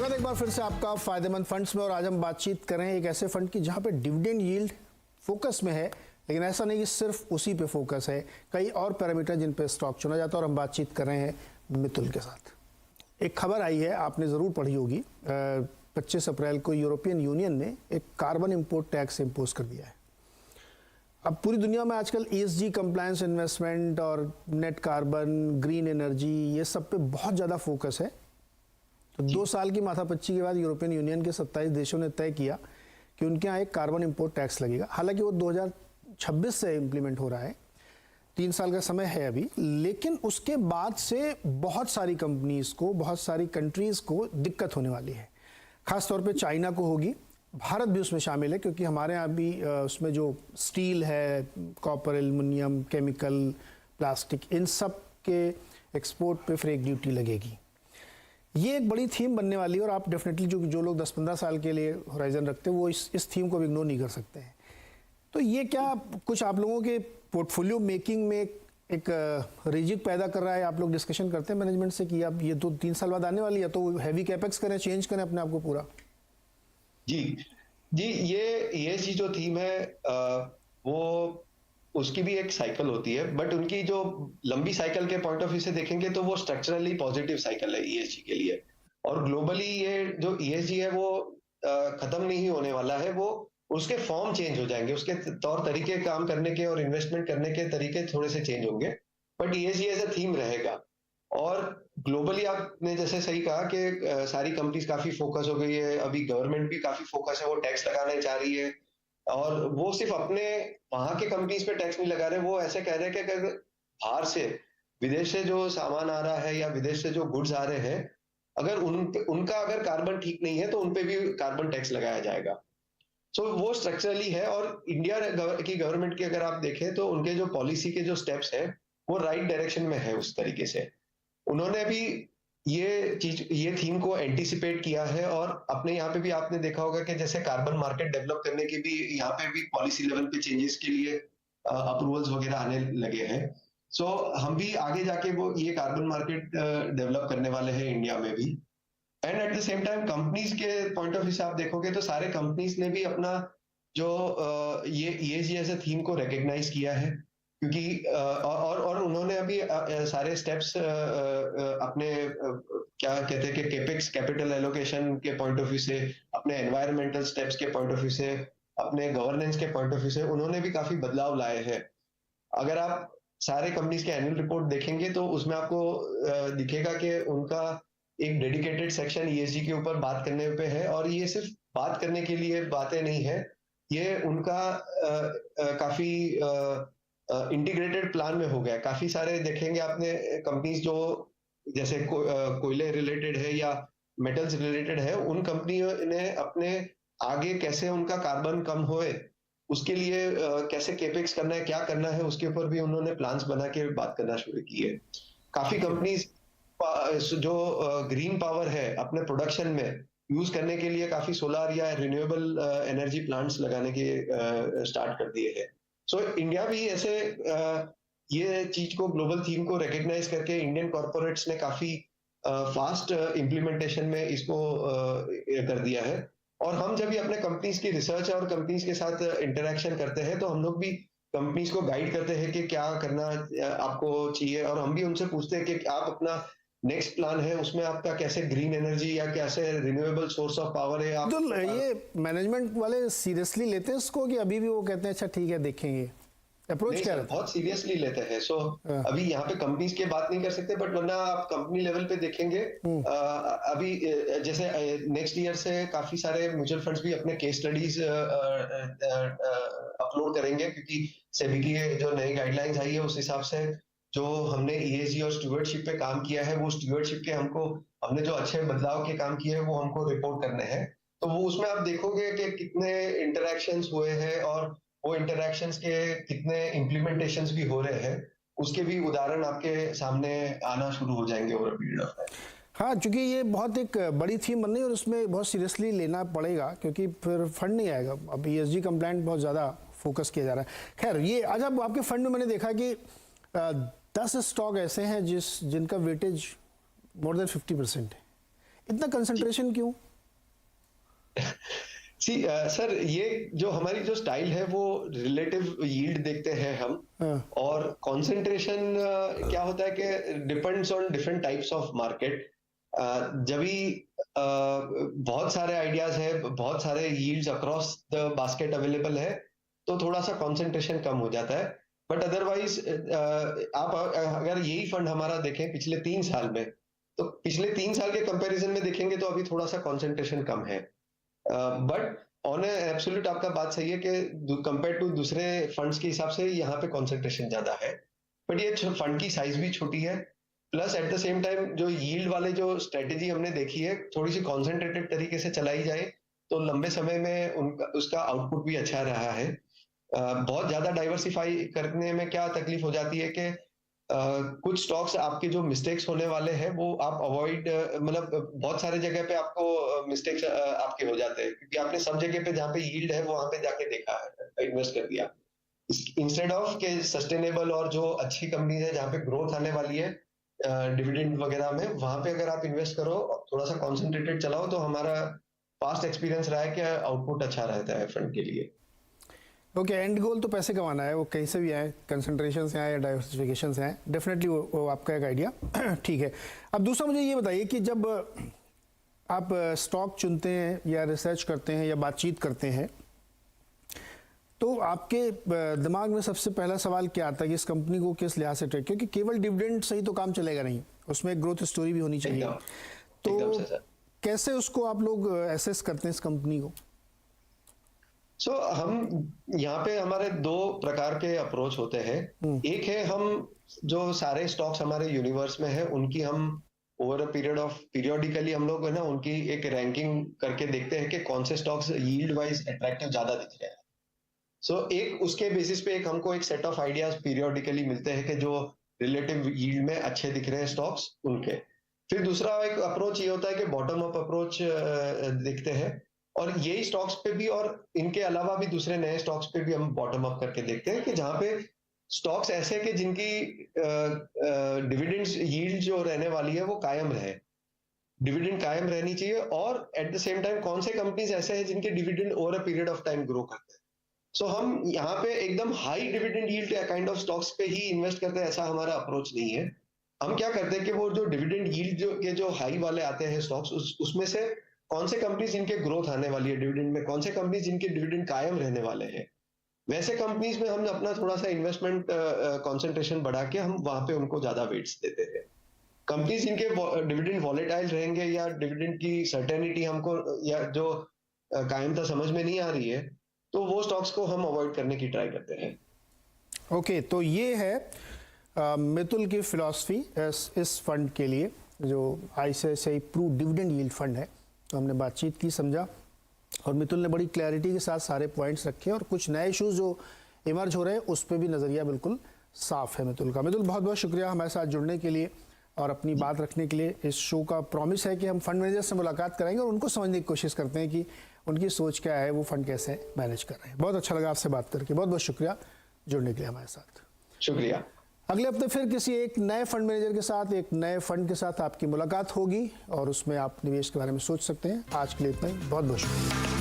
स्वागत है एक बार फिर से आपका फायदेमंद फंड्स में। और आज हम बातचीत करें एक ऐसे फंड की जहां पे डिविडेंड यील्ड फोकस में है, लेकिन ऐसा नहीं कि सिर्फ उसी पे फोकस है, कई और पैरामीटर जिन पे स्टॉक चुना जाता है। और हम बातचीत कर रहे हैं मितुल के साथ। एक खबर आई है, आपने ज़रूर पढ़ी होगी, 25 अप्रैल को यूरोपियन यूनियन ने एक कार्बन इम्पोर्ट टैक्स इम्पोज कर दिया है। अब पूरी दुनिया में आजकल ESG कंप्लायंस इन्वेस्टमेंट और नेट कार्बन, ग्रीन एनर्जी, ये सब पे बहुत ज़्यादा फोकस है। तो 2 साल की माथापच्ची के बाद यूरोपियन यूनियन के 27 देशों ने तय किया कि उनके यहाँ एक कार्बन इम्पोर्ट टैक्स लगेगा। हालांकि वो 2026 से इम्प्लीमेंट हो रहा है, 3 साल का समय है अभी। लेकिन उसके बाद से बहुत सारी कंपनीज को, बहुत सारी कंट्रीज को दिक्कत होने वाली है। खासतौर पे चाइना को होगी, भारत भी उसमें शामिल है, क्योंकि हमारे यहाँ भी उसमें जो स्टील है, कॉपर, एल्युमिनियम, केमिकल, प्लास्टिक, इन सब के एक्सपोर्ट पे फ्रेक ड्यूटी लगेगी। ये एक बड़ी थीम बनने वाली है और आप डेफिनेटली जो लोग 10-15 साल के लिए होराइजन रखते हैं वो इस थीम को भी इग्नोर नहीं कर सकते हैं। तो ये क्या कुछ आप लोगों के पोर्टफोलियो मेकिंग में एक रिजिक पैदा कर रहा है? आप लोग डिस्कशन करते हैं मैनेजमेंट से कि अब ये तो 3 साल बाद आने वाली है, तो हैवी कैपेक्स करें, चेंज करें अपने आप को पूरा? जी, ये ESG जो थीम है वो उसकी भी एक साइकिल होती है, बट उनकी जो लंबी साइकिल के पॉइंट ऑफ व्यू से देखेंगे तो वो स्ट्रक्चरली पॉजिटिव साइकिल है ESG के लिए। और ग्लोबली ये जो ESG है वो खत्म नहीं होने वाला है, वो उसके फॉर्म चेंज हो जाएंगे, उसके तौर तरीके काम करने के और इन्वेस्टमेंट करने के तरीके थोड़े से चेंज होंगे, but ESG as a theme रहेगा। और ग्लोबली आपने जैसे सही कहा कि सारी कंपनीज काफी फोकस हो गई है, अभी गवर्नमेंट भी काफी फोकस है, वो टैक्स लगाने जा रही है। और वो सिर्फ अपने वहां के कंपनीज पे टैक्स नहीं लगा रहे, वो ऐसे कह रहे हैं कि अगर बाहर से, विदेश से जो सामान आ रहा है या विदेश से जो गुड्स आ रहे हैं, अगर उनका अगर कार्बन ठीक नहीं है तो उनपे भी कार्बन टैक्स लगाया जाएगा। सो वो स्ट्रक्चरली है। और इंडिया की गवर्नमेंट की अगर आप देखें तो उनके जो पॉलिसी के जो स्टेप्स है वो राइट डायरेक्शन में है। उस तरीके से उन्होंने भी ये थीम को एंटीसिपेट किया है। और अपने यहाँ पे भी आपने देखा होगा कि जैसे कार्बन मार्केट डेवलप करने की भी यहाँ पे भी पॉलिसी लेवल पे चेंजेस के लिए अप्रूवल्स वगैरह आने लगे हैं। सो हम भी आगे जाके वो ये कार्बन मार्केट डेवलप करने वाले हैं इंडिया में भी। And at the same time companies के पॉइंट ऑफ व्यू से आप देखोगे तो सारे कंपनीज ने भी अपना जो ये ESG एज अ थीम को रिकॉग्नाइज किया है, क्योंकि और उन्होंने अभी सारे स्टेप्स अपने क्या कहते हैं कि केपेक्स, कैपिटल एलोकेशन के पॉइंट ऑफ व्यू से, अपने एनवायरमेंटल स्टेप्स के पॉइंट ऑफ व्यू से, अपने गवर्नेंस के पॉइंट ऑफ व्यू से उन्होंने भी काफी बदलाव लाए हैं। अगर आप सारे कंपनीज के एनुअल रिपोर्ट देखेंगे तो उसमें आपको दिखेगा कि उनका एक डेडिकेटेड सेक्शन ESG के ऊपर बात करने पे है। और ये सिर्फ बात करने के लिए बातें नहीं है, ये उनका काफी इंटीग्रेटेड प्लान में हो गया। काफी सारे देखेंगे आपने कंपनीज जो जैसे कोयले रिलेटेड है या मेटल्स रिलेटेड है, उन कंपनियों ने अपने आगे कैसे उनका कार्बन कम होए, उसके लिए कैसे केपेक्स करना है, क्या करना है, उसके ऊपर भी उन्होंने प्लान्स बना के बात करना शुरू की है। काफी कंपनीज जो ग्रीन पावर है अपने प्रोडक्शन में यूज करने के लिए काफी सोलर या रिन्यूएबल एनर्जी प्लांट्स लगाने के स्टार्ट कर दिए हैं। सो इंडिया भी ऐसे ये चीज को, ग्लोबल थीम को रिकॉग्नाइज करके इंडियन कॉर्पोरेट्स ने काफी फास्ट इम्प्लीमेंटेशन में इसको कर दिया है। और हम जब भी अपने कंपनीज की रिसर्च और कंपनीज के साथ इंटरेक्शन करते हैं तो हम लोग भी कंपनीज को गाइड करते हैं कि क्या करना आपको चाहिए। और हम भी उनसे पूछते हैं कि आप अपना नेक्स्ट प्लान है उसमें आपका कैसे ग्रीन एनर्जी या कैसे रिन्यूएबल सोर्स ऑफ पावर है आप। तो ये मैनेजमेंट वाले सीरियसली लेते हैं इसको कि अभी भी वो कहते हैं अच्छा ठीक है देखेंगे? अप्रोच क्या रहता है? बहुत सीरियसली लेते हैं। सो अभी यहाँ पे कंपनीज की बात नहीं कर सकते, बट वरना आप कंपनी लेवल पे देखेंगे अभी जैसे नेक्स्ट ईयर से काफी सारे म्यूचुअल फंड्स भी अपने केस स्टडीज अपलोड करेंगे, क्योंकि सेबी की जो नई गाइडलाइंस आई है उस हिसाब से जो हमने ESG और स्टूवर्डशिप पे काम किया है, वो स्टूवर्डशिप के हमने जो अच्छे बदलाव के काम किए हैं वो हमको रिपोर्ट करने हैं। तो वो उसमें आप देखोगे कि कितने इंटरैक्शंस हुए हैं और वो इंटरैक्शंस के कितने इम्प्लीमेंटेशंस भी हो रहे हैं, उसके भी उदाहरण आपके सामने आना शुरू हो जाएंगे over a period of time. हाँ, चूंकि ये बहुत एक बड़ी थीम बन रही है और उसमें बहुत सीरियसली लेना पड़ेगा, क्योंकि फिर फंड नहीं आएगा। अब ESG कंप्लायंट बहुत ज़्यादा फोकस किया जा रहा है। खैर, ये आज अब आपके फंड में मैंने देखा कि 10 स्टॉक ऐसे हैं जिनका वेटेज मोर देन 50% है। इतना कंसंट्रेशन क्यों? सर, ये जो हमारी जो स्टाइल है वो रिलेटिव यील्ड देखते हैं हम, हाँ, और कंसंट्रेशन क्या होता है कि depends on different types of market. जब भी बहुत सारे आइडियाज है, बहुत सारे yields across the basket available है, तो थोड़ा सा कंसंट्रेशन कम हो जाता है। बट अदरवाइज आप अगर यही फंड हमारा देखें पिछले 3 साल में, तो पिछले 3 साल के कंपैरिजन में देखेंगे तो अभी थोड़ा सा कंसंट्रेशन कम है। बट ऑन एब्सोल्यूट आपका बात सही है कि कंपेयर टू दूसरे फंड्स के हिसाब से यहाँ पे कंसंट्रेशन ज्यादा है। बट ये फंड की साइज भी छोटी है, plus at the same time जो यील्ड वाले जो स्ट्रेटेजी हमने देखी है, थोड़ी सी कॉन्सेंट्रेटेड तरीके से चलाई जाए तो लंबे समय में उनका उसका आउटपुट भी अच्छा रहा है। बहुत ज्यादा डाइवर्सिफाई करने में क्या तकलीफ हो जाती है कि कुछ स्टॉक्स आपके जो मिस्टेक्स होने वाले हैं वो आप अवॉइड, मतलब बहुत सारे जगह पे आपको मिस्टेक्स आपके हो जाते हैं, क्योंकि आपने सब जगह पे जहाँ पे यील्ड है वहां पे जाके देखा है, इन्वेस्ट कर दिया, इंस्टेड ऑफ के सस्टेनेबल और जो अच्छी कंपनी है जहाँ पे ग्रोथ आने वाली है डिविडेंड वगैरह में, वहां पे अगर आप इन्वेस्ट करो, थोड़ा सा कॉन्सेंट्रेटेड चलाओ, तो हमारा पास्ट एक्सपीरियंस रहा है कि आउटपुट अच्छा रहता है फंड के लिए। ओके, एंड गोल तो पैसे कमाना है, वो कहीं से भी आए, कंसंट्रेशन से आए या डाइवर्सिफिकेशन से आए, डेफिनेटली वो आपका एक आइडिया ठीक है। अब दूसरा मुझे ये बताइए कि जब आप स्टॉक चुनते हैं या रिसर्च करते हैं या बातचीत करते हैं, तो आपके दिमाग में सबसे पहला सवाल क्या आता है कि इस कंपनी को किस लिहाज से ट्रेड, क्योंकि केवल डिविडेंड से ही तो काम चलेगा नहीं, उसमें एक ग्रोथ स्टोरी भी होनी चाहिए। तो कैसे उसको आप लोग एसेस करते हैं इस कंपनी को? हम यहाँ पे हमारे 2 प्रकार के अप्रोच होते हैं। एक है हम जो सारे स्टॉक्स हमारे यूनिवर्स में है उनकी हम over a period of periodically हम लोग है ना उनकी एक रैंकिंग करके देखते हैं कि कौन से स्टॉक्स यील्ड वाइज अट्रैक्टिव ज्यादा दिख रहे हैं। एक उसके बेसिस पे एक हमको एक सेट ऑफ आइडियाज पीरियोडिकली मिलते हैं कि जो रिलेटिव यील्ड में अच्छे दिख रहे हैं स्टॉक्स उनके। फिर दूसरा एक अप्रोच ये होता है कि बॉटम अप अप्रोच देखते हैं, और यही स्टॉक्स पे भी और इनके अलावा भी दूसरे नए स्टॉक्स पे भी हम बॉटम अप करके देखते हैं कि जहां पे स्टॉक्स ऐसे कि जिनकी डिविडेंड्स यील्ड जो रहने वाली है वो कायम रहे, डिविडेंड कायम रहनी चाहिए, और एट द सेम टाइम कौन से कंपनीज ऐसे हैं जिनके dividend over a period of time grow करते हैं। हम यहाँ पे एकदम high dividend yield kind of stocks पे ही इन्वेस्ट करते हैं, ऐसा हमारा अप्रोच नहीं है। हम क्या करते हैं कि वो जो डिविडेंड यील्ड जो हाई वाले आते हैं स्टॉक्स, उसमें से कौन से कंपनीज जिनके ग्रोथ आने वाली है डिविडेंड में, कौन से कंपनीज जिनके डिविडेंड कायम रहने वाले हैं, वैसे कंपनीज में हम अपना थोड़ा सा इन्वेस्टमेंट कंसंट्रेशन बढ़ा के हम वहां पे उनको ज्यादा वेट्स देते हैं। कंपनीज जिनके डिविडेंड वॉलेटाइल रहेंगे या डिविडेंड की सर्टेनिटी हमको या जो कायमता समझ में नहीं आ रही है, तो वो स्टॉक्स को हम अवॉइड करने की ट्राई करते हैं। ओके, तो ये है मितुल की फिलॉसफी इस फंड के लिए, जो ICICI Pru dividend yield fund है। तो हमने बातचीत की, समझा, और मितुल ने बड़ी क्लैरिटी के साथ सारे पॉइंट्स रखे, और कुछ नए इशूज़ जो इमर्ज हो रहे हैं उस पर भी नज़रिया बिल्कुल साफ है मितुल का। मितुल, बहुत बहुत शुक्रिया हमारे साथ जुड़ने के लिए और अपनी बात रखने के लिए। इस शो का प्रॉमिस है कि हम फंड मैनेजर से मुलाकात कराएंगे और उनको समझने की कोशिश करते हैं कि उनकी सोच क्या है, वो फंड कैसे मैनेज कर रहे हैं। बहुत अच्छा लगा आपसे बात करके, बहुत बहुत शुक्रिया जुड़ने के लिए हमारे साथ। शुक्रिया। अगले हफ्ते फिर किसी एक नए फंड मैनेजर के साथ, एक नए फंड के साथ आपकी मुलाकात होगी और उसमें आप निवेश के बारे में सोच सकते हैं। आज के लिए इतना ही, बहुत बहुत शुक्रिया।